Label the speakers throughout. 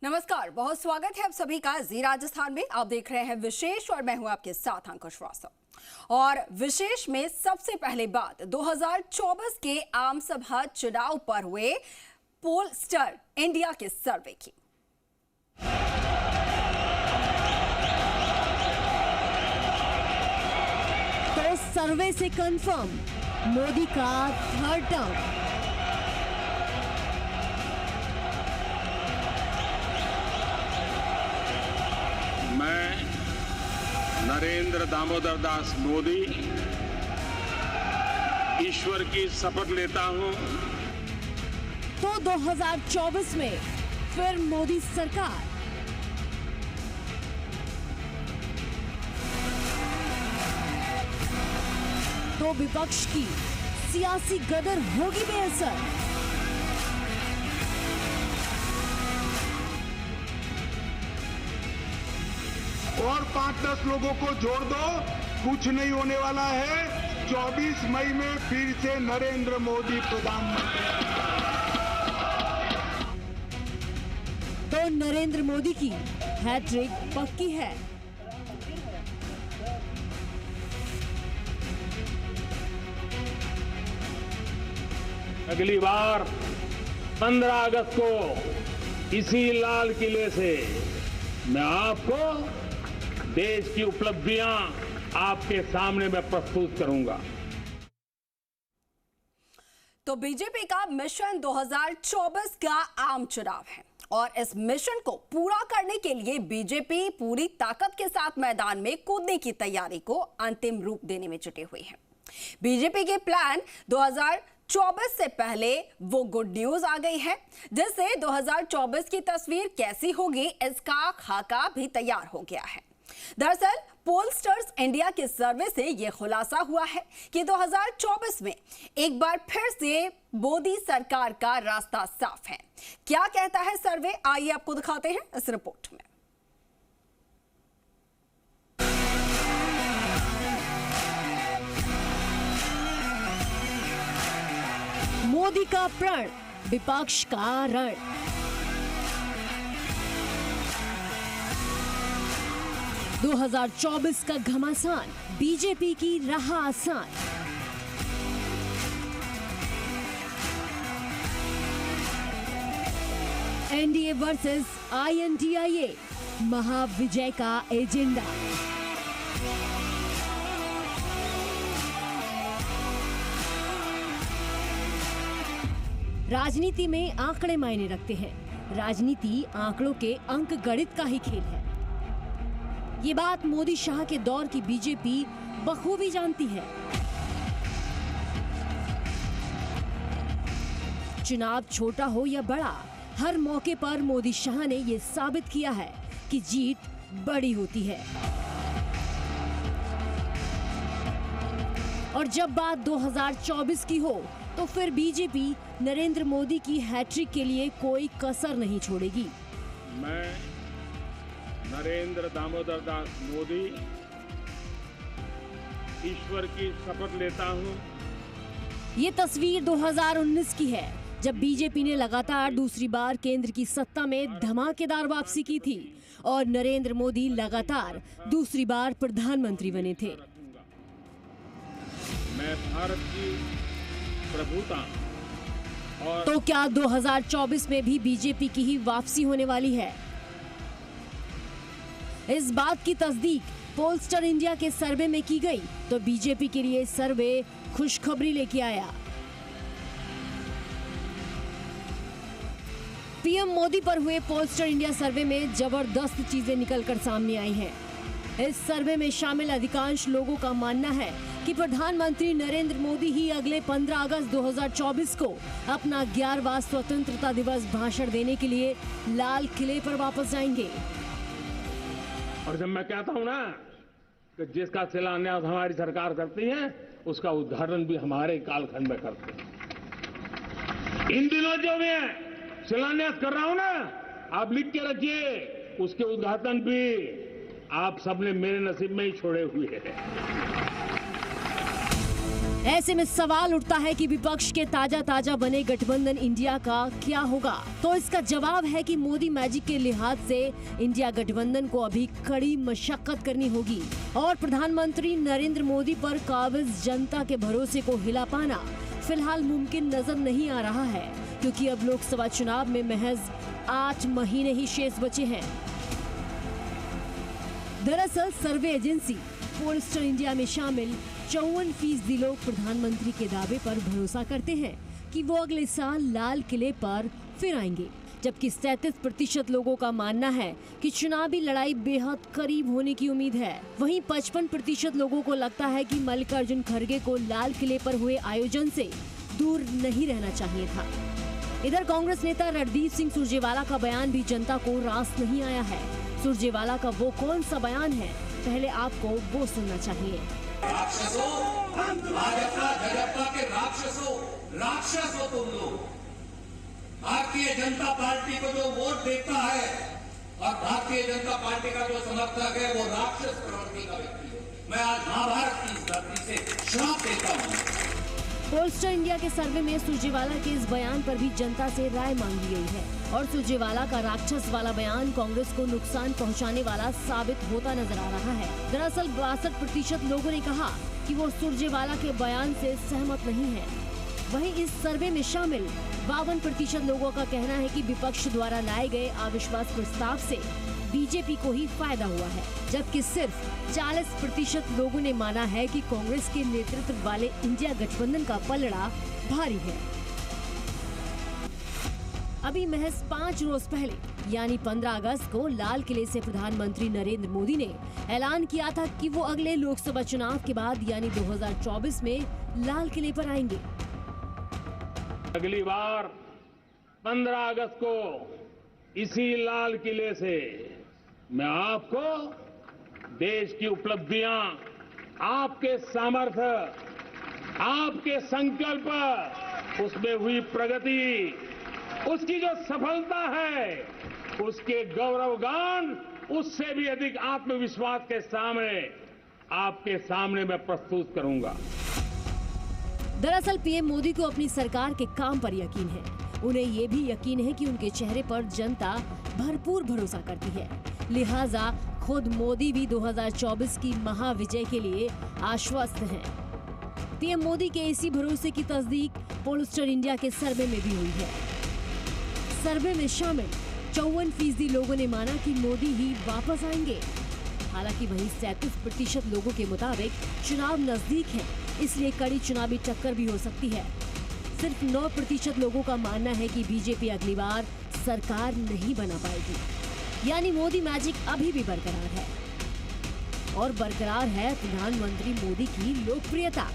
Speaker 1: नमस्कार, बहुत स्वागत है आप सभी का जी राजस्थान में। आप देख रहे हैं विशेष और मैं हूं आपके साथ अंकुश श्रीवास्तव। और विशेष में सबसे पहले बात 2024 के आम सभा चुनाव पर हुए पोलस्टर इंडिया के सर्वे की।
Speaker 2: तो सर्वे से कंफर्म मोदी का थर्ड टर्म।
Speaker 3: मैं नरेंद्र दामोदर दास मोदी ईश्वर की शपथ लेता हूं।
Speaker 2: तो 2024 में फिर मोदी सरकार। तो विपक्ष की सियासी गदर होगी बेअसर।
Speaker 4: और 5-10 लोगों को जोड़ दो, कुछ नहीं होने वाला है। 24 मई में फिर से नरेंद्र मोदी प्रधानमंत्री।
Speaker 2: तो नरेंद्र मोदी की हैट्रिक पक्की है।
Speaker 3: अगली बार 15 अगस्त को इसी लाल किले से मैं आपको देश की उपलब्धियां आपके सामने मैं प्रस्तुत करूंगा।
Speaker 1: तो बीजेपी का मिशन 2024 का आम चुनाव है और इस मिशन को पूरा करने के लिए बीजेपी पूरी ताकत के साथ मैदान में कूदने की तैयारी को अंतिम रूप देने में जुटी हुई है। बीजेपी के प्लान 2024 से पहले वो गुड न्यूज आ गई है, जिससे 2024 की तस्वीर कैसी होगी इसका खाका भी तैयार हो गया है। दरअसल पोलस्टर्स इंडिया के सर्वे से यह खुलासा हुआ है कि 2024 में एक बार फिर से मोदी सरकार का रास्ता साफ है। क्या कहता है सर्वे, आइए आपको दिखाते हैं इस रिपोर्ट में।
Speaker 2: मोदी का प्रण, विपक्ष का रण। दो 2024 का घमासान, बीजेपी की राह आसान। एनडीए वर्सेस आईएनडीआईए, महाविजय का एजेंडा। राजनीति में आंकड़े मायने रखते हैं। राजनीति आंकड़ों के अंक गणित का ही खेल है। ये बात मोदी शाह के दौर की बीजेपी बखूबी जानती है। चुनाव छोटा हो या बड़ा, हर मौके पर मोदी शाह ने ये साबित किया है कि जीत बड़ी होती है। और जब बात 2024 की हो तो फिर बीजेपी नरेंद्र मोदी की हैट्रिक के लिए कोई कसर नहीं छोड़ेगी।
Speaker 3: मैं नरेंद्र दामोदर दास मोदी ईश्वर की शपथ लेता हूं।
Speaker 2: ये तस्वीर 2019 की है, जब बीजेपी ने लगातार दूसरी बार केंद्र की सत्ता में धमाकेदार वापसी की थी और नरेंद्र मोदी लगातार दूसरी बार प्रधानमंत्री बने थे।
Speaker 3: मैं भारत की प्रभुता और
Speaker 2: तो क्या 2024 में भी बीजेपी की ही वापसी होने वाली है? इस बात की तस्दीक पोलस्टर इंडिया के सर्वे में की गई तो बीजेपी के लिए सर्वे खुशखबरी लेके आया। पीएम मोदी पर हुए पोलस्टर इंडिया सर्वे में जबरदस्त चीजें निकलकर सामने आई हैं। इस सर्वे में शामिल अधिकांश लोगों का मानना है कि प्रधानमंत्री नरेंद्र मोदी ही अगले 15 अगस्त 2024 को अपना 11वां स्वतंत्रता दिवस भाषण देने के लिए लाल किले पर वापस जाएंगे।
Speaker 3: और जब मैं कहता हूं ना कि जिसका शिलान्यास हमारी सरकार करती है उसका उद्घाटन भी हमारे कालखंड में करते हैं। इन दिनों जो मैं शिलान्यास कर रहा हूं ना, आप लिख के रखिए, उसके उद्घाटन भी आप सबने मेरे नसीब में ही छोड़े हुए हैं।
Speaker 2: ऐसे में सवाल उठता है कि विपक्ष के ताजा बने गठबंधन इंडिया का क्या होगा। तो इसका जवाब है कि मोदी मैजिक के लिहाज से इंडिया गठबंधन को अभी कड़ी मशक्कत करनी होगी और प्रधानमंत्री नरेंद्र मोदी पर काबिज जनता के भरोसे को हिला पाना फिलहाल मुमकिन नजर नहीं आ रहा है, क्योंकि अब लोकसभा चुनाव में महज 8 महीने ही शेष बचे हैं। दरअसल सर्वे एजेंसी पोलस्टर इंडिया में शामिल 54% लोग प्रधानमंत्री के दावे पर भरोसा करते हैं कि वो अगले साल लाल किले पर फिर आएंगे, जबकि 37% लोगों का मानना है कि चुनावी लड़ाई बेहद करीब होने की उम्मीद है। वहीं 55% लोगों को लगता है कि मल्लिकार्जुन खड़गे को लाल किले पर हुए आयोजन से दूर नहीं रहना चाहिए था। इधर कांग्रेस नेता रणदीप सिंह सुरजेवाला का बयान भी जनता को रास नहीं आया है। सुरजेवाला का वो कौन सा बयान है, पहले आपको वो सुनना चाहिए।
Speaker 5: राक्षसों, भाजपा के राक्षस हो तुम लोग। भारतीय जनता पार्टी को जो वोट देता है और भारतीय जनता पार्टी का जो समर्थक है वो राक्षस प्रवृत्ति का व्यक्ति है। मैं आज महाभारत की इस धरती से श्राप देता हूँ।
Speaker 2: पोलस्टर इंडिया के सर्वे में सुरजेवाला के इस बयान पर भी जनता से राय मांगी गई है और सुरजेवाला का राक्षस वाला बयान कांग्रेस को नुकसान पहुंचाने वाला साबित होता नजर आ रहा है। दरअसल 62% लोगों ने कहा कि वो सुरजेवाला के बयान से सहमत नहीं है। वहीं इस सर्वे में शामिल 52% लोगों का कहना है कि विपक्ष द्वारा लाए गए अविश्वास प्रस्ताव से बीजेपी को ही फायदा हुआ है, जबकि सिर्फ 40% लोगों ने माना है कि कांग्रेस के नेतृत्व वाले इंडिया गठबंधन का पलड़ा भारी है। अभी महज 5 रोज पहले यानी 15 अगस्त को लाल किले से प्रधानमंत्री नरेंद्र मोदी ने ऐलान किया था कि वो अगले लोकसभा चुनाव के बाद यानी 2024 में लाल किले पर आएंगे।
Speaker 3: अगली बार 15 अगस्त को इसी लाल किले से मैं आपको देश की उपलब्धियां, आपके सामर्थ्य, आपके संकल्प, उसमें हुई प्रगति, उसकी जो सफलता है, उसके गौरवगान, उससे भी अधिक आत्मविश्वास के सामने आपके सामने मैं प्रस्तुत करूंगा।
Speaker 2: दरअसल पीएम मोदी को अपनी सरकार के काम पर यकीन है। उन्हें ये भी यकीन है कि उनके चेहरे पर जनता भरपूर भरोसा करती है। लिहाजा खुद मोदी भी 2024 की महाविजय के लिए आश्वस्त हैं। पीएम मोदी के इसी भरोसे की तस्दीक पोलस्टर इंडिया के सर्वे में भी हुई है। सर्वे में शामिल 54% लोगों ने माना कि मोदी ही वापस आएंगे। हालांकि वहीं 37% लोगों के मुताबिक चुनाव नजदीक है, इसलिए कड़ी चुनावी टक्कर भी हो सकती है। सिर्फ 9% लोगों का मानना है कि बीजेपी अगली बार सरकार नहीं बना पाएगी, यानी मोदी मैजिक अभी भी बरकरार है और बरकरार है प्रधानमंत्री मोदी की लोकप्रियता।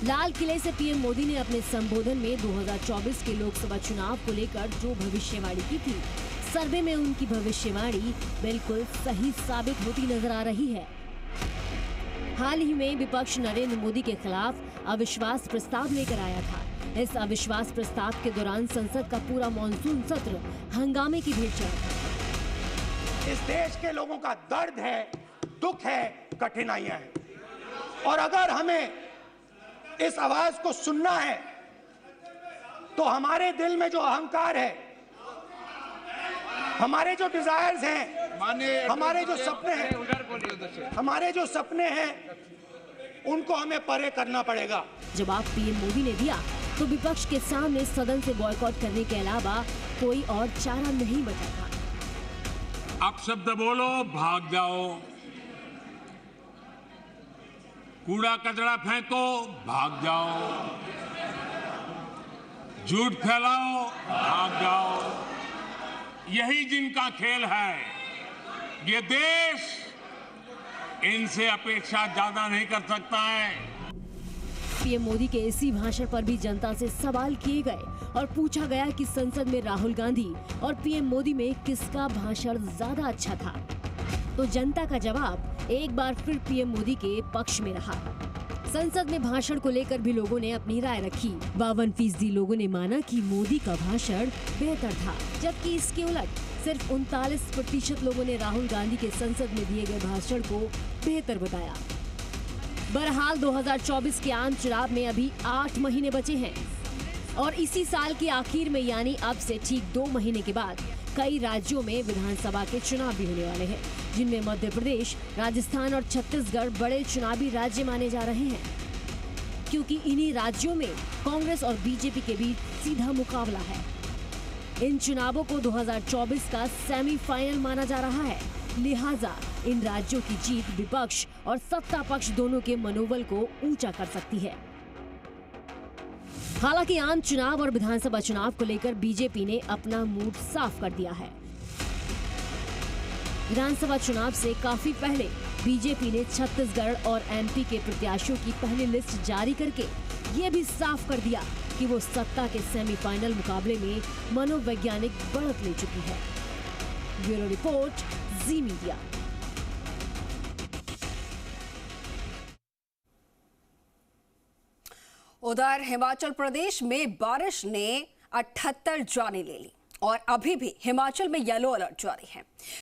Speaker 2: लाल किले से पीएम मोदी ने अपने संबोधन में 2024 के लोकसभा चुनाव को लेकर जो भविष्यवाणी की थी, सर्वे में उनकी भविष्यवाणी बिल्कुल सही साबित होती नजर आ रही है। हाल ही में विपक्ष नरेंद्र मोदी के खिलाफ अविश्वास प्रस्ताव लेकर आया था। इस अविश्वास प्रस्ताव के दौरान संसद का पूरा मॉनसून सत्र हंगामे की भेंट चढ़ा।
Speaker 6: इस देश के लोगों का दर्द है, दुख है, कठिनाइयां हैं, और अगर हमें इस आवाज को सुनना है तो हमारे दिल में जो अहंकार है, हमारे जो डिजायर्स हैं, हमारे जो सपने हैं, उनको हमें परे करना पड़ेगा।
Speaker 2: जवाब पीएम मोदी ने दिया तो विपक्ष के सामने सदन से बॉयकॉट करने के अलावा कोई और चारा नहीं बचा था।
Speaker 3: आप शब्द बोलो, भाग जाओ, कूड़ा कचरा फेंको, भाग जाओ, झूठ फैलाओ, भाग जाओ। यही जिनका खेल है। ये देश इनसे अपेक्षा ज्यादा नहीं कर सकता है।
Speaker 2: पीएम मोदी के इसी भाषण पर भी जनता से सवाल किए गए और पूछा गया कि संसद में राहुल गांधी और पीएम मोदी में किसका भाषण ज्यादा अच्छा था। तो जनता का जवाब एक बार फिर पीएम मोदी के पक्ष में रहा। संसद में भाषण को लेकर भी लोगों ने अपनी राय रखी। 52% लोगों ने माना कि मोदी का भाषण बेहतर था, जबकि इसके उलट सिर्फ 39% लोगों ने राहुल गांधी के संसद में दिए गए भाषण को बेहतर बताया। बहरहाल 2024 के आम चुनाव में अभी 8 महीने बचे हैं और इसी साल के आखिर में यानी अब से ठीक 2 महीने के बाद कई राज्यों में विधानसभा के चुनाव भी होने वाले हैं, जिनमें मध्य प्रदेश, राजस्थान और छत्तीसगढ़ बड़े चुनावी राज्य माने जा रहे हैं, क्योंकि इन्हीं राज्यों में कांग्रेस और बीजेपी के बीच सीधा मुकाबला है। इन चुनावों को 2024 का सेमीफाइनल माना जा रहा है, लिहाजा इन राज्यों की जीत विपक्ष और सत्ता पक्ष दोनों के मनोबल को ऊंचा कर सकती है। हालांकि आम चुनाव और विधानसभा चुनाव को लेकर बीजेपी ने अपना मूड साफ कर दिया है। विधानसभा चुनाव से काफी पहले बीजेपी ने छत्तीसगढ़ और एमपी के प्रत्याशियों की पहली लिस्ट जारी करके ये भी साफ कर दिया कि वो सत्ता के सेमीफाइनल मुकाबले में मनोवैज्ञानिक बढ़त ले चुकी है। ब्यूरो रिपोर्ट, जी मीडिया।
Speaker 1: उधर हिमाचल प्रदेश में बारिश ने 78 जानें ले ली और अभी भी हिमाचल में येलो अलर्ट जारी है।